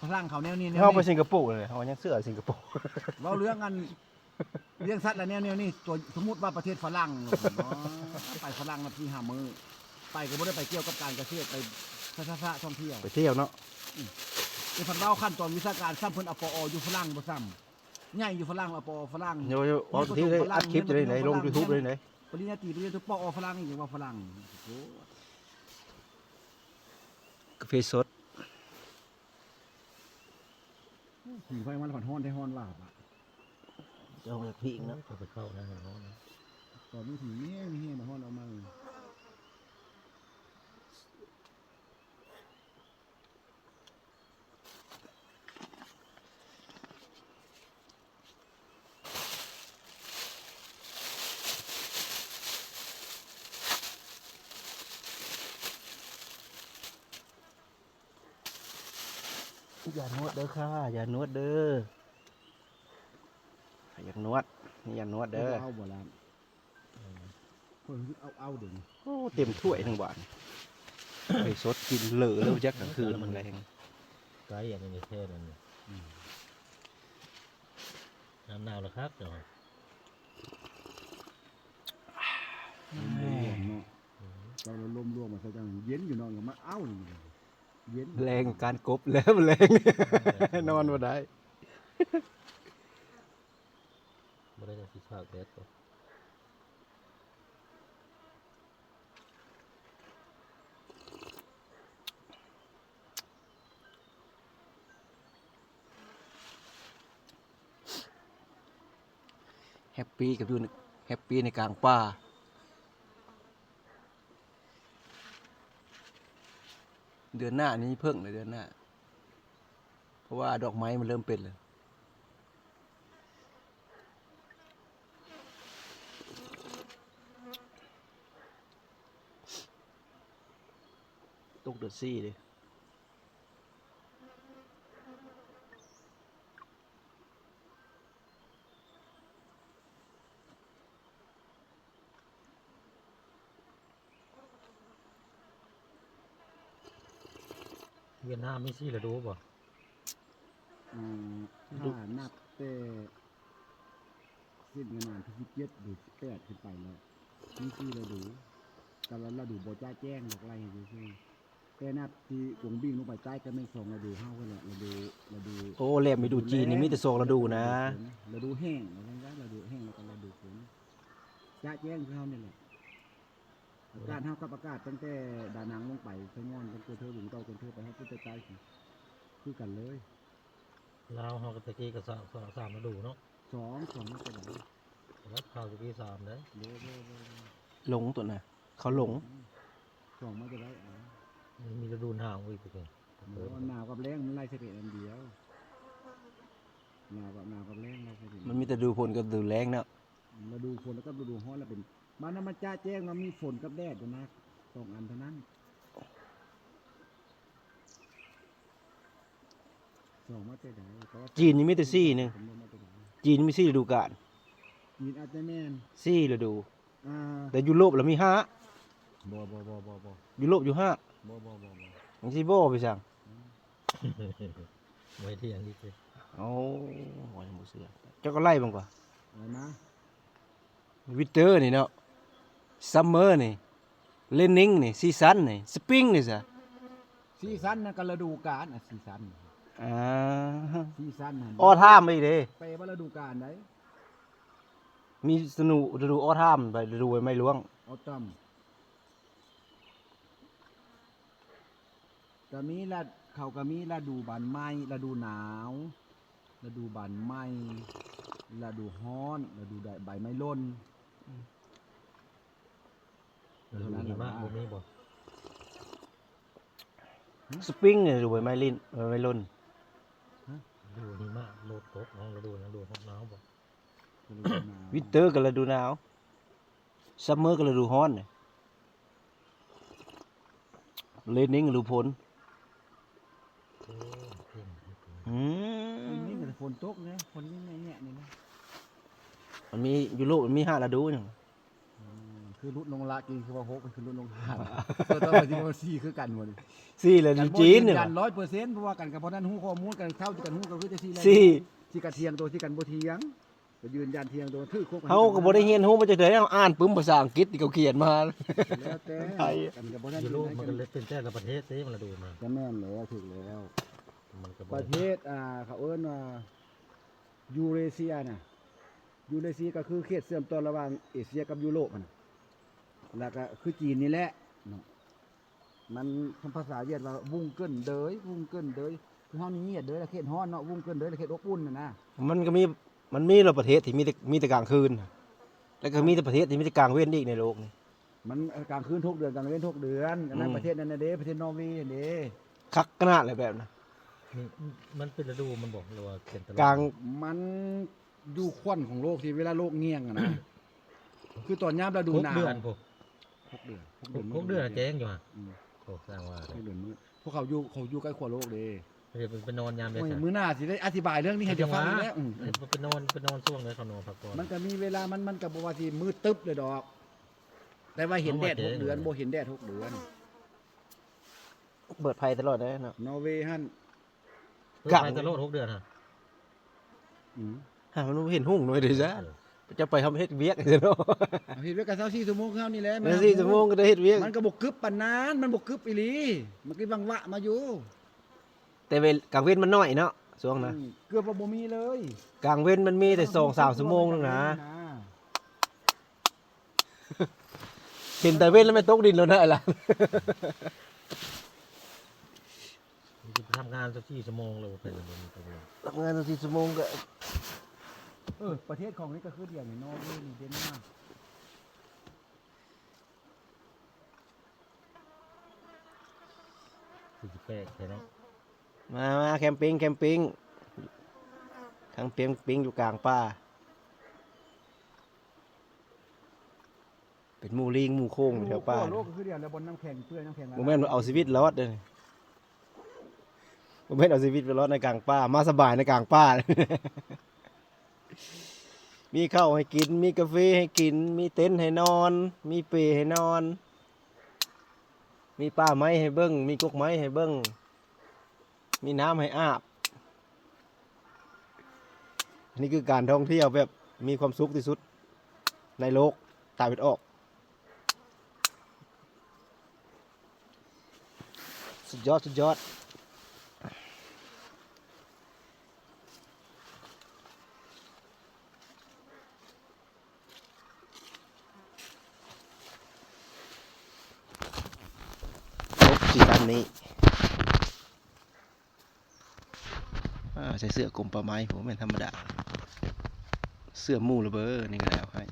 ฝรั่งเขาแนวนี้เขาไปสิงคโปร์เลยเขายังเสื้อสิงคโปร์ เราเรื่องกันเรื่องสัตว์และแนวนี้ตัวสมมติว่าประเทศฝรั่งไปฝรั่งนาที5 มื้อไปก็ไม่ได้ไปเกี่ยวกับการเกษตรไปท่าท่องเที่ยว ไปเที่ยวเนาะในพันเล่าขั้นตอนวิชาการซ้ำเพิ่นอปออยู่ฝรั่งบ่ซ้ำใหญ่อยู่ฝรั่งอปอฝรั่งโยเอาที่เลยอัดคลิปจะได้ไหนลง YouTube ได้ไหนปริญญาตรีปริญญาโทปอฝรั่งอีกว่าฝรั่งกาแฟสดหิวไฟมันผ่อนฮ้อนได้ฮ้อนว่าบ่ะ เจ้าพี่เนาะ ไปเข้านะเนาะ ตอนนี้ถึงแห้งมาฮ้อนออกมาอย่านวดเด้อค่ะอย่านวดเด้ออยากนวดนี่อย่านวดเด้อเอาบ่ล่ะเพิ่นเอาเด้อ โอ้เต็มถ้วยทั้งบ้านไปสดกินเหลือแล้วจักกลางคืนมันแรง ไกด์อย่างนี้เท่นั่นนี่น้ำหนาวแล้วครับเดี๋ยว เราล้มร่วงมาซะจังเย็นอยู่นอนมาเอ้าเย็น แรงการกบแล้วแรงนอนบ่ได้ ไม่ได้จะพิชาเด็ดก็แฮปปี้กับอยู่แฮปปี้ในกลางป่าเดือนหน้านี้เพิ่งเลยเดือนหน้าเพราะว่าดอกไม้มันเริ่มเป็นเลยตกเดือดซี่เลยเวียดนามไม่ซี่ละดูป่ะ ถ้านับแต่สิ้นงานที่17หรือ18ขึ้นไปแล้วนี่คือเราดูแต่เราดูบ่จ้าแจ้งดอกไรอยู่ซื่อแต่นับที่วงบิ่งลงไปใต้ก็ไม่ส่งเราดูเฮากันแหละเราดู โอ้แลบไม่ดูจีนนี่มีแต่โซกเราดูนะ เราดูแห้งเราดูแห้งแล้วก็เราดูฝนจ้าแจ้งคือเฮานี่แหละอากาศเฮากับอากาศตั้งแต่ดานังลงไปไสงอนตั้งแต่เธอหลุมเก่าจนเธอไปเฮาปุ๊บไปใต้คือกันเลย ลาวเฮากับตะกี้ก็สามมาดูเนาะ สองมาไปไหน แล้วข่าวตะกี้3เลย หลงตัวน่ะเขาหลง สองมาจะได้มีฤดูหนาวอีกที หนาวกับแรงมันไล่เสด็จอันเดียวหนาวกับแรงไล่เสด็จ มันมีแต่ดูผลกับดูแรงเนาะ เราดูฝนแล้วก็ดูฮ้อนแล้วเป็นบ้านน้ำมันจ้าแจ้งเรามีฝนกับแดดอยู่นะสองอันเท่านั้นสองมาจะได้ จีนนี่มีแต่ซี่หนึงจีนมีซี่ฤดูกาล จีนอาจจะแม่น ซี่ฤดู อ่า แต่ยุโรปเรามี5บ่ ยุโรปอยู่5มันสิบ่ไปสั่ง ไว้ที่อย่างนี้สิ โอ้ยบ่เชื่อเจ้าก็ไล่บังกว่า อะไรนะ วินเตอร์นี่เนาะซัมเมอร์นี่เลนนิ่งนี่ซีซันนี่สปริงนี่ซะ ซีซันนั่นก็ฤดูกาลซีซัน อ่า ซีซันนั่น ออทามไปอีกเด้ ไปว่าฤดูกาลไหน มีสนุฤดูออทามไปฤดูใบไม้ร่วง ออตัมก็มีละเขาก็มีฤดูบานไม้ฤดูหนาวฤดูบานไม้ฤดูฮ้อนฤดูใบไม้ร่น ฤดูหิมะบ่มีบ่ สปริงนี่ฤดูใบไม้ลิ้นใบไม้ร่น ฤดูหิมะโลดตกฤดูหนาวบ่ วินเตอร์ก็ฤดูหนาวซัมเมอร์ก็ฤดูร้อนนี่เลนนิ่งฤดูฝน โอ้เก่ง อืม นี่ก็ฝนตกนะฝนนี่แง่ๆนี่นะ มันมียุโรปมันมี5ฤดูหยัง คือ คือรุ่นลงละกินคือว่า6คือรุ่นลง5ตัวที่ว่า4คือกันหมด สี่เลยอยู่จีนเนี่ย กัน 100%เพราะว่ากันกับเพราะนั้นฮู้ข้อมูลกันเข้ากันฮู้ก็คือจะ4แล้ว สี่ ที่กระเทียงตัวที่กันบ่เทียงก็ยืนยันเทียงตัวถือครบ เฮาก็บ่ได้เรียนรู้มาจากไหนเฮาอ่านปึ้มภาษาอังกฤษที่เขาเขียนมา แล้วแต่ ไทย กันกับบ่ได้ ยูโรมันก็เลยเป็นแต่ละประเทศสิมันละดูมา ก็แม่นแล้วถูกแล้ว มันก็ ประเทศเขาเอิ้นว่ายูเรเซียน่ะยูเรเซียก็คือเขตเชื่อมต่อระหว่างเอเชียกับยุโรปมันแล้วก็คือจีนนี่แหละเนาะมันคำภาษาเวียดว่าวุ้งเกิ้นเดยวุ้งเกิ้นเดยคือเฮานี่เงียดเดยแล้วเขตฮ้อนเนาะวุ้งเกิ้นเดยแล้วเขตอบอุ่นน่ะนะ มันก็มีหลายประเทศที่มีแต่กลางคืน แล้วก็มีแต่ประเทศที่มีแต่กลางเว้นอีกในโลกนี่ มันกลางคืนทุกเดือนกลางเว้นทุกเดือนอันนั้น อืม ประเทศนั้นน่ะเด้ประเทศนอร์เวย์เด้ คักขนาดเลยแบบนั้น นี่มันเป็นฤดูมันบอกเลยว่าเป็นตลอด กลาง มันอยู่ควันของโลกที่เวลาโลกเงียงอะนะ คือตอนยามฤดู หก หนาว เดือนพวก 6 เดือน หกเดือนอะเจ๊งอยู่ฮะ อืม โอ้สร้างว่าเลย 6 เดือนมื้อพวกเขาอยู่ใกล้ขั้วโลกเด้ เดี๋ยวไปนอนยามเด็ก โอ้ย อะ มื้อหน้าสิได้อธิบายเรื่องนี้ให้จะฟังอีกแล้ว ไปนอนช่วงเลยเขานอนพักผ่อน มันก็มีเวลามันก็บ่ว่าสิมืดตึ๊บเลยดอก แต่ว่าเห็นแดด เอามา 6 เดือน เจ๊ บ่เห็นแดด6 เดือน เปิดไฟตลอดเลยเนาะ นอร์เวย์หั่น กลาง ไปตลอด6 เดือนฮะ อืม หามันบ่เห็นหุ่งหน่อยเด้อจ้ะจะไปทำเฮ็ดเวียกเนาะ เอาเฮ็ดไว้กัน24ชั่วโมงเท่านี้แหละ แม่4ชั่วโมงก็ได้เฮ็ดเวียก มันก็บ่กึบปานนั้นมันบ่กึบอีหลีมันก็บังวะมาอยู่ แต่กลางเว้นมันน้อยเนาะช่วงนะ เกือบว่าบ่มีเลย กลางเว้นมันมีแต่2-3ชั่วโมงนึงนะเห็นแต่เว้นแล้วไม่ตกดินแล้วนะล่ะ มันจะทำงานสัก4 ชั่วโมงเลยเป็นอย่างนี้ไปเลย ทำงาน4ชั่วโมงก็ ประเทศของนี่ก็คือเดียวนี่นอร์เวย์นี่เดนมาร์ก 48ใช่ไหม มาแคมปิ้งทางแคมปิ้งอยู่กลางป่าเป็นหมู่ลิงหมู่โค้งอยู่แถวป่า โลกก็คือเดียวแล้วบนน้ำแข็งเปื้อยน้ำแข็ง บ่แม่นว่าเอาชีวิตรอดเด้อบ่แม่นเอาชีวิตไปรอดในกลางป่ามาสบายในกลางป่า มีข้าวให้กินมีกาแฟให้กินมีเต็นท์ให้นอน มีเปลให้นอน มีป้าไม้ให้เบิ่งมีกกไม้ให้เบิ่งมีน้ำให้อาบอันนี้คือการท่องเที่ยวแบบมีความสุขที่สุดในโลกตายเป็นออกสุดยอดสุดยอดครบซีซั่นนี้ใส่เสื้อกลมปลาไม้ผมเป็นธรรมดา เสื้อหมู่ระเบ้อนี่ก็แล้วให้